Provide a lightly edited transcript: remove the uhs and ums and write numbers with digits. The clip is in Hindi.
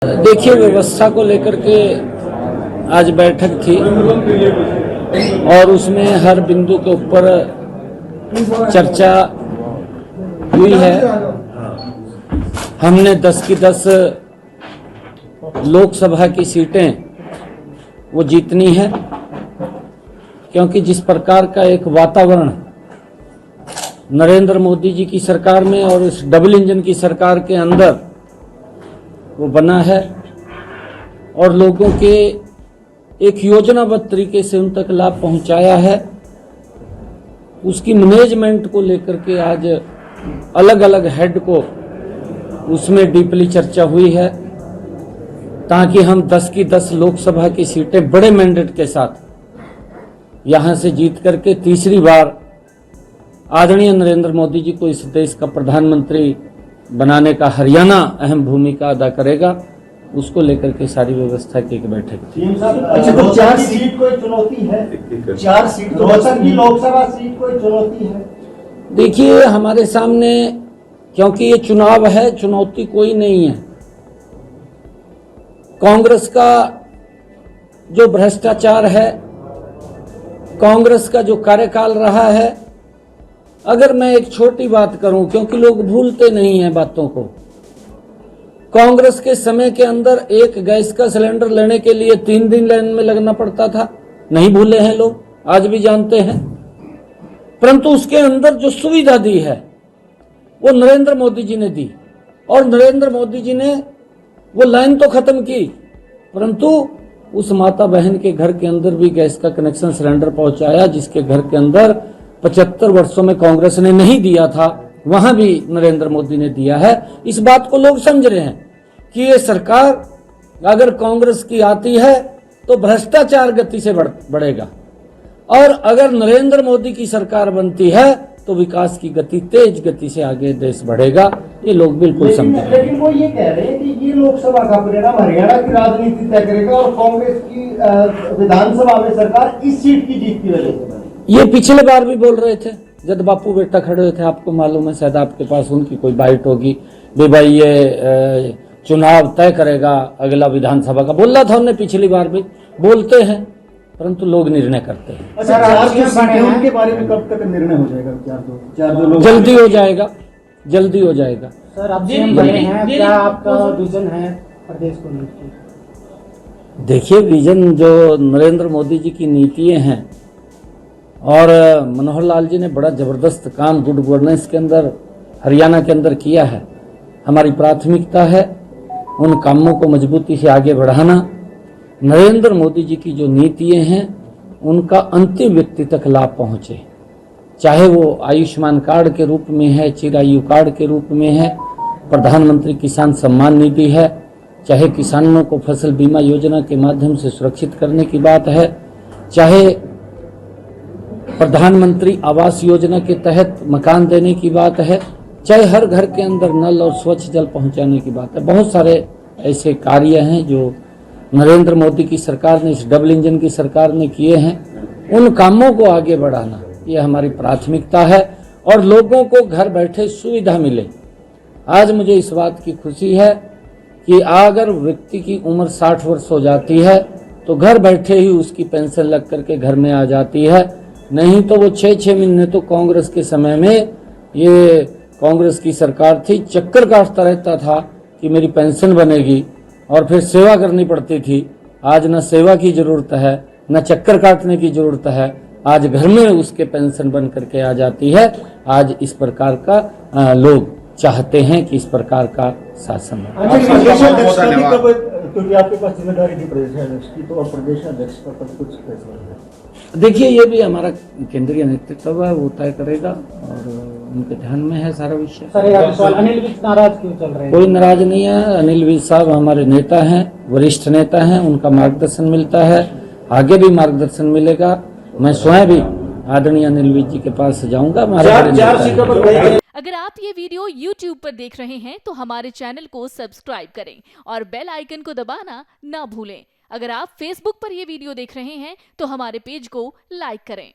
देखिए, व्यवस्था को लेकर के आज बैठक थी और उसमें हर बिंदु के ऊपर चर्चा हुई है। हमने 10 की 10 लोकसभा की सीटें वो जीतनी है, क्योंकि जिस प्रकार का एक वातावरण नरेंद्र मोदी जी की सरकार में और इस डबल इंजन की सरकार के अंदर वो बना है और लोगों के एक योजनाबद्ध तरीके से उन तक लाभ पहुंचाया है, उसकी मैनेजमेंट को लेकर के आज अलग अलग हेड को उसमें डीपली चर्चा हुई है, ताकि हम 10 की 10 लोकसभा की सीटें बड़े मैंडेट के साथ यहां से जीत करके तीसरी बार आदरणीय नरेंद्र मोदी जी को इस देश का प्रधानमंत्री बनाने का हरियाणा अहम भूमिका अदा करेगा। उसको लेकर के सारी व्यवस्था की एक बैठक थी। अच्छा, तो 4 सीट कोई चुनौती है? 4 सीट तो की लोकसभा सीट कोई चुनौती है? देखिए, हमारे सामने क्योंकि ये चुनाव है, चुनौती कोई नहीं है। कांग्रेस का जो भ्रष्टाचार है, कांग्रेस का जो कार्यकाल रहा है, अगर मैं एक छोटी बात करूं, क्योंकि लोग भूलते नहीं हैं बातों को, कांग्रेस के समय के अंदर एक गैस का सिलेंडर लेने के लिए 3 दिन लाइन में लगना पड़ता था। नहीं भूले हैं लोग, आज भी जानते हैं। परंतु उसके अंदर जो सुविधा दी है वो नरेंद्र मोदी जी ने दी, और नरेंद्र मोदी जी ने वो लाइन तो खत्म की, परंतु उस माता बहन के घर के अंदर भी गैस का कनेक्शन सिलेंडर पहुंचाया, जिसके घर के अंदर 75 वर्षों में कांग्रेस ने नहीं दिया था, वहां भी नरेंद्र मोदी ने दिया है। इस बात को लोग समझ रहे हैं कि ये सरकार अगर कांग्रेस की आती है तो भ्रष्टाचार गति से बढ़ेगा, और अगर नरेंद्र मोदी की सरकार बनती है तो विकास की गति तेज गति से आगे देश बढ़ेगा। ये लोग बिल्कुल समझ रहे हैं। लेकिन वो ये कह रहे हैं कि ये लोकसभा का परिणाम हरियाणा की राजनीति तय करेगा और कांग्रेस की विधानसभा में सरकार इस सीट की जीत की वजह से बनी। ये पिछले बार भी बोल रहे थे, जब बापू बेटा खड़े हुए थे, आपको मालूम है, शायद आपके पास उनकी कोई बाइट होगी, भाई ये चुनाव तय करेगा अगला विधानसभा का, बोला था उन्होंने पिछली बार भी। बोलते हैं परंतु लोग निर्णय करते हैं। अच्छा, उनके बारे में कब तक निर्णय हो जाएगा? 4-2 लोग जल्दी हो जाएगा, जल्दी हो जाएगा। सर, आप सीएम बने हैं, क्या आपका विजन है प्रदेश को लेकर? देखिए, विजन जो नरेंद्र मोदी जी की नीतियां हैं, और मनोहर लाल जी ने बड़ा जबरदस्त काम गुड गवर्नेंस के अंदर हरियाणा के अंदर किया है। हमारी प्राथमिकता है उन कामों को मजबूती से आगे बढ़ाना। नरेंद्र मोदी जी की जो नीतियां हैं उनका अंतिम व्यक्ति तक लाभ पहुंचे, चाहे वो आयुष्मान कार्ड के रूप में है, चिरायु कार्ड के रूप में है, प्रधानमंत्री किसान सम्मान निधि है, चाहे किसानों को फसल बीमा योजना के माध्यम से सुरक्षित करने की बात है, चाहे प्रधानमंत्री आवास योजना के तहत मकान देने की बात है, चाहे हर घर के अंदर नल और स्वच्छ जल पहुंचाने की बात है। बहुत सारे ऐसे कार्य हैं जो नरेंद्र मोदी की सरकार ने, इस डबल इंजन की सरकार ने किए हैं। उन कामों को आगे बढ़ाना ये हमारी प्राथमिकता है, और लोगों को घर बैठे सुविधा मिले। आज मुझे इस बात की खुशी है कि अगर व्यक्ति की उम्र 60 वर्ष हो जाती है तो घर बैठे ही उसकी पेंशन लग करके घर में आ जाती है। नहीं तो वो 6-6 महीने तो कांग्रेस के समय में, ये कांग्रेस की सरकार थी, चक्कर काटता रहता था कि मेरी पेंशन बनेगी, और फिर सेवा करनी पड़ती थी। आज न सेवा की जरूरत है, न चक्कर काटने की जरूरत है, आज घर में उसके पेंशन बन करके आ जाती है। आज इस प्रकार का लोग चाहते हैं कि इस प्रकार का शासन हो। क्योंकि आपके पास जिम्मेदारी थी प्रदेशाध्यक्ष की, तो प्रदेशाध्यक्ष का पद कुछ कैसा है? देखिए, ये भी हमारा केंद्रीय नेतृत्व है, वो तय करेगा, और उनके ध्यान में है सारा विषय। सर, अनिल विज नाराज क्यों चल रहे हैं? कोई नाराज नहीं है। अनिल विज साहब हमारे नेता हैं, वरिष्ठ नेता हैं, उनका मार्गदर्शन मिलता है, आगे भी मार्गदर्शन मिलेगा। मैं स्वयं भी आदरणीय अनिल विज जी के पास जाऊंगा। अगर आप ये वीडियो YouTube पर देख रहे हैं तो हमारे चैनल को सब्सक्राइब करें और बेल आइकन को दबाना ना भूलें। अगर आप Facebook पर ये वीडियो देख रहे हैं तो हमारे पेज को लाइक करें।